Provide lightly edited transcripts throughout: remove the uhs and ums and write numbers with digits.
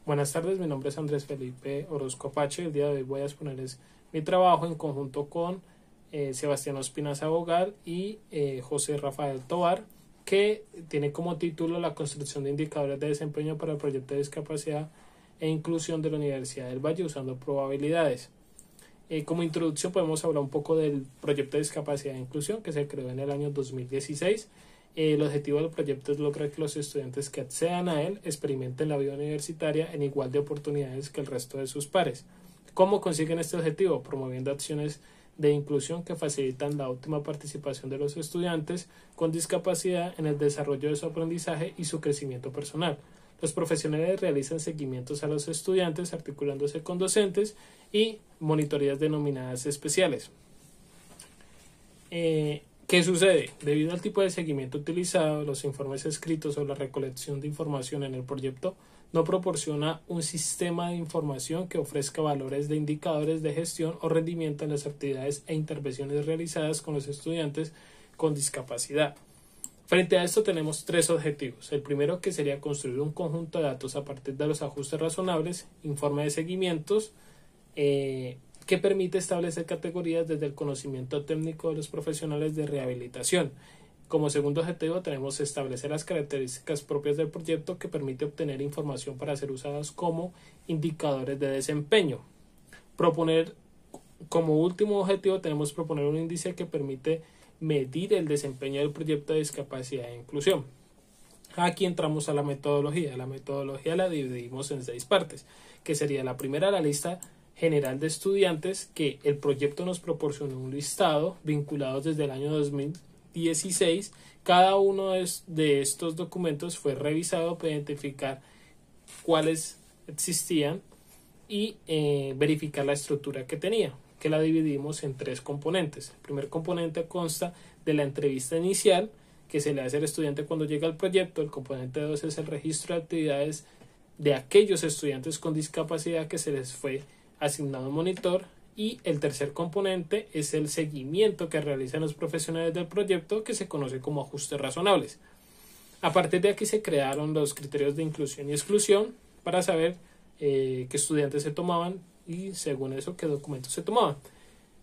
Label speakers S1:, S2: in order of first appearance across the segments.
S1: Buenas tardes, mi nombre es Andrés Felipe Orozco Apache. El día de hoy voy a exponerles mi trabajo en conjunto con Sebastián Ospina Bogar y José Rafael Tovar, que tiene como título la construcción de indicadores de desempeño para el proyecto de discapacidad e inclusión de la Universidad del Valle usando probabilidades. Como introducción podemos hablar un poco del proyecto de discapacidad e inclusión que se creó en el año 2016. El objetivo del proyecto es lograr que los estudiantes que accedan a él experimenten la vida universitaria en igual de oportunidades que el resto de sus pares. ¿Cómo consiguen este objetivo? Promoviendo acciones de inclusión que facilitan la óptima participación de los estudiantes con discapacidad en el desarrollo de su aprendizaje y su crecimiento personal. Los profesionales realizan seguimientos a los estudiantes articulándose con docentes y monitorías denominadas especiales. ¿Qué sucede? Debido al tipo de seguimiento utilizado, los informes escritos o la recolección de información en el proyecto no proporciona un sistema de información que ofrezca valores de indicadores de gestión o rendimiento en las actividades e intervenciones realizadas con los estudiantes con discapacidad. Frente a esto tenemos tres objetivos. El primero, que sería construir un conjunto de datos a partir de los ajustes razonables, informe de seguimientos, que permite establecer categorías desde el conocimiento técnico de los profesionales de rehabilitación. Como segundo objetivo tenemos establecer las características propias del proyecto que permite obtener información para ser usadas como indicadores de desempeño. Como último objetivo tenemos proponer un índice que permite medir el desempeño del proyecto de discapacidad e inclusión. Aquí entramos a la metodología. La metodología la dividimos en 6 partes, que sería la primera, la lista general de estudiantes, que el proyecto nos proporcionó un listado vinculados desde el año 2016. Cada uno de estos documentos fue revisado para identificar cuáles existían y verificar la estructura que tenía, que la dividimos en 3 componentes. El primer componente consta de la entrevista inicial que se le hace al estudiante cuando llega al proyecto. El componente 2 es el registro de actividades de aquellos estudiantes con discapacidad que se les fue asignado un monitor, y el tercer componente es el seguimiento que realizan los profesionales del proyecto, que se conoce como ajustes razonables. A partir de aquí se crearon los criterios de inclusión y exclusión para saber qué estudiantes se tomaban y según eso qué documentos se tomaban.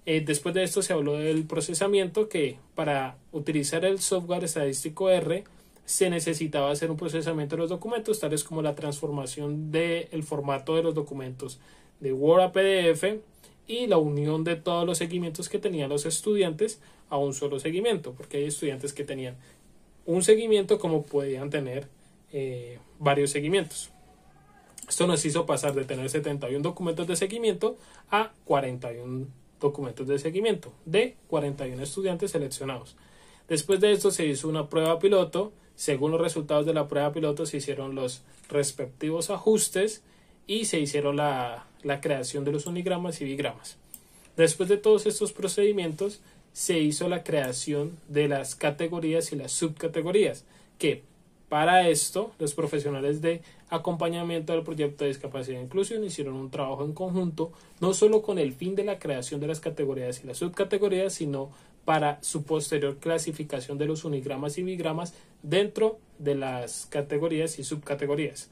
S1: Después de esto se habló del procesamiento, que para utilizar el software estadístico R se necesitaba hacer un procesamiento de los documentos, tales como la transformación del formato de los documentos de Word a PDF y la unión de todos los seguimientos que tenían los estudiantes a un solo seguimiento, porque hay estudiantes que tenían un seguimiento como podían tener varios seguimientos. Esto nos hizo pasar de tener 71 documentos de seguimiento a 41 documentos de seguimiento de 41 estudiantes seleccionados. Después de esto se hizo una prueba piloto. Según los resultados de la prueba piloto se hicieron los respectivos ajustes y se hicieron la creación de los unigramas y bigramas. Después de todos estos procedimientos se hizo la creación de las categorías y las subcategorías, que para esto los profesionales de acompañamiento del proyecto de discapacidad e inclusión hicieron un trabajo en conjunto, no solo con el fin de la creación de las categorías y las subcategorías, sino para su posterior clasificación de los unigramas y bigramas dentro de las categorías y subcategorías.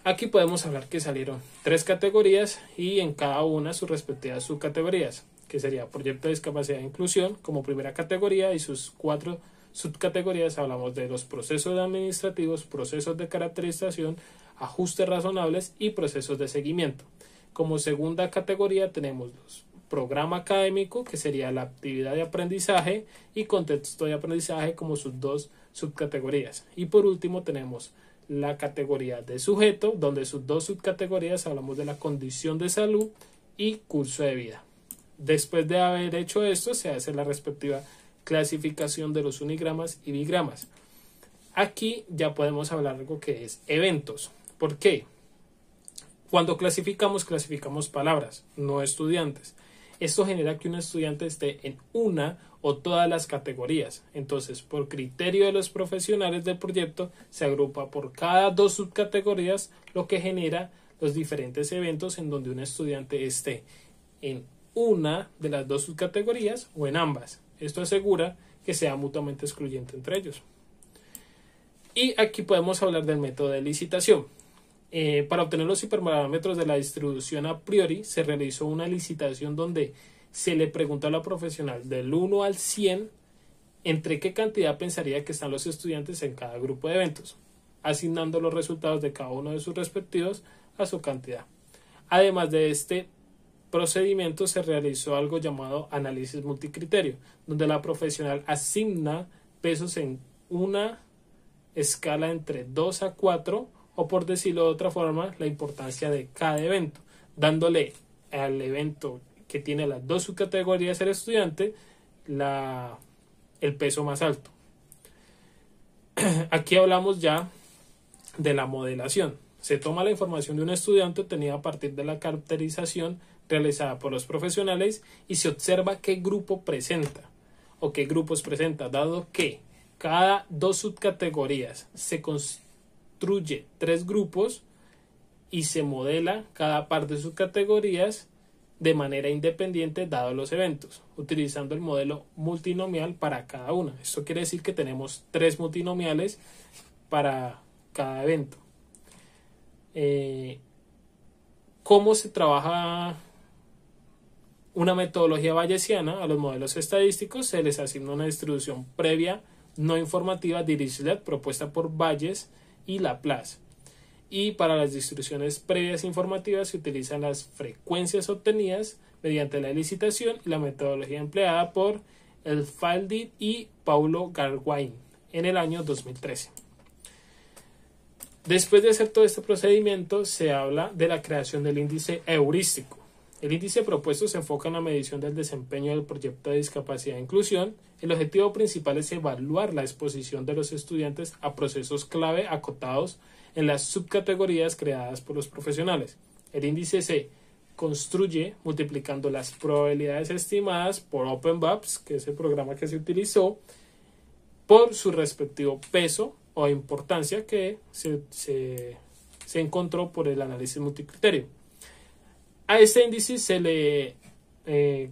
S1: Aquí podemos hablar que salieron 3 categorías y en cada una sus respectivas subcategorías, que sería proyecto de discapacidad e inclusión como primera categoría, y sus 4 subcategorías hablamos de los procesos administrativos, procesos de caracterización, ajustes razonables y procesos de seguimiento. Como segunda categoría tenemos los programa académico, que sería la actividad de aprendizaje, y contexto de aprendizaje como sus 2 subcategorías. Y por último tenemos la categoría de sujeto, donde sus 2 subcategorías hablamos de la condición de salud y curso de vida. Después de haber hecho esto se hace la respectiva clasificación de los unigramas y bigramas. Aquí ya podemos hablar de algo que es eventos. ¿Por qué? Cuando clasificamos palabras, no estudiantes. Esto genera que un estudiante esté en una o todas las categorías. Entonces, por criterio de los profesionales del proyecto, se agrupa por cada 2 subcategorías, lo que genera los diferentes eventos en donde un estudiante esté en una de las 2 subcategorías o en ambas. Esto asegura que sea mutuamente excluyente entre ellos. Y aquí podemos hablar del método de licitación. Para obtener los hiperparámetros de la distribución a priori, se realizó una licitación donde se le preguntó a la profesional del 1 al 100 entre qué cantidad pensaría que están los estudiantes en cada grupo de eventos, asignando los resultados de cada uno de sus respectivos a su cantidad. Además de este procedimiento, se realizó algo llamado análisis multicriterio, donde la profesional asigna pesos en una escala entre 2 a 4, o por decirlo de otra forma, la importancia de cada evento, dándole al evento que tiene las dos subcategorías del estudiante el peso más alto. Aquí hablamos ya de la modelación. Se toma la información de un estudiante obtenida a partir de la caracterización realizada por los profesionales y se observa qué grupo presenta o qué grupos presenta, dado que cada dos subcategorías se construye 3 grupos y se modela cada par de subcategorías de manera independiente dados los eventos, utilizando el modelo multinomial para cada una. Esto quiere decir que tenemos 3 multinomiales para cada evento. ¿Cómo se trabaja una metodología bayesiana? A los modelos estadísticos se les asigna una distribución previa no informativa de Dirichlet propuesta por Bayes y Laplace. Y para las distribuciones previas informativas se utilizan las frecuencias obtenidas mediante la licitación y la metodología empleada por Elfaldi y Paulo Garwain en el año 2013. Después de hacer todo este procedimiento, se habla de la creación del índice heurístico. El índice propuesto se enfoca en la medición del desempeño del proyecto de discapacidad e inclusión. El objetivo principal es evaluar la exposición de los estudiantes a procesos clave acotados en las subcategorías creadas por los profesionales. El índice se construye multiplicando las probabilidades estimadas por OpenBAPS, que es el programa que se utilizó, por su respectivo peso o importancia que se encontró por el análisis multicriterio. A este índice se le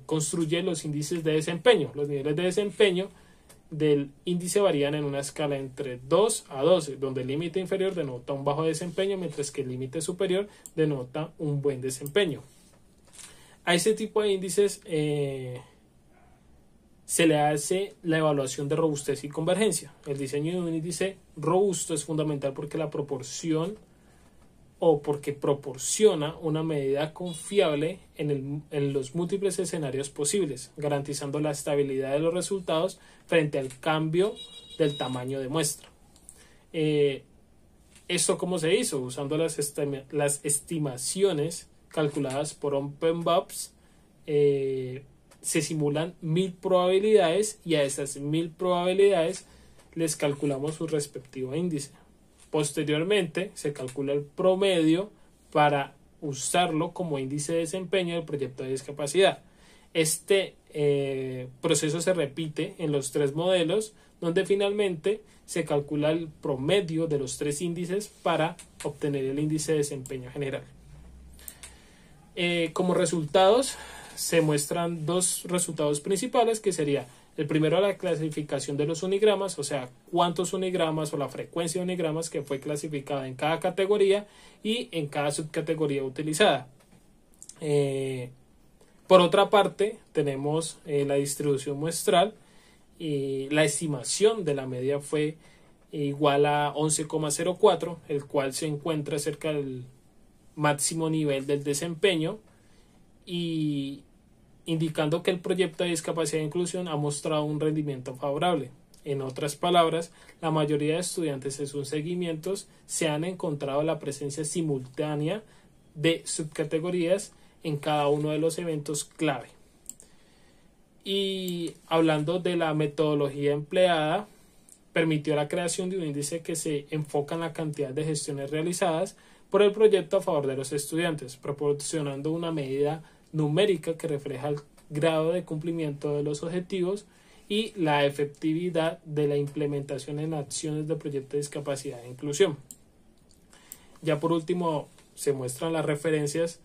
S1: construye los índices de desempeño. Los niveles de desempeño del índice varían en una escala entre 2 a 12, donde el límite inferior denota un bajo desempeño, mientras que el límite superior denota un buen desempeño. A este tipo de índices se le hace la evaluación de robustez y convergencia. El diseño de un índice robusto es fundamental porque proporciona una medida confiable en los múltiples escenarios posibles, garantizando la estabilidad de los resultados frente al cambio del tamaño de muestra. ¿Esto cómo se hizo? Usando las estimaciones calculadas por OpenBAPS, se simulan 1000 probabilidades y a esas 1000 probabilidades les calculamos su respectivo índice. Posteriormente se calcula el promedio para usarlo como índice de desempeño del proyecto de discapacidad. Este proceso se repite en los 3 modelos, donde finalmente se calcula el promedio de los 3 índices para obtener el índice de desempeño general. Como resultados se muestran 2 resultados principales, que sería el primero, la clasificación de los unigramas, o sea, cuántos unigramas o la frecuencia de unigramas que fue clasificada en cada categoría y en cada subcategoría utilizada. Por otra parte, tenemos la distribución muestral y la estimación de la media fue igual a 11,04, el cual se encuentra cerca del máximo nivel del desempeño y indicando que el proyecto de discapacidad e inclusión ha mostrado un rendimiento favorable. En otras palabras, la mayoría de estudiantes en sus seguimientos se han encontrado la presencia simultánea de subcategorías en cada uno de los eventos clave. Y hablando de la metodología empleada, permitió la creación de un índice que se enfoca en la cantidad de gestiones realizadas por el proyecto a favor de los estudiantes, proporcionando una medida numérica que refleja el grado de cumplimiento de los objetivos y la efectividad de la implementación en acciones del proyecto de discapacidad e inclusión. Ya por último se muestran las referencias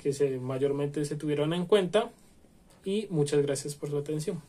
S1: que mayormente se tuvieron en cuenta y muchas gracias por su atención.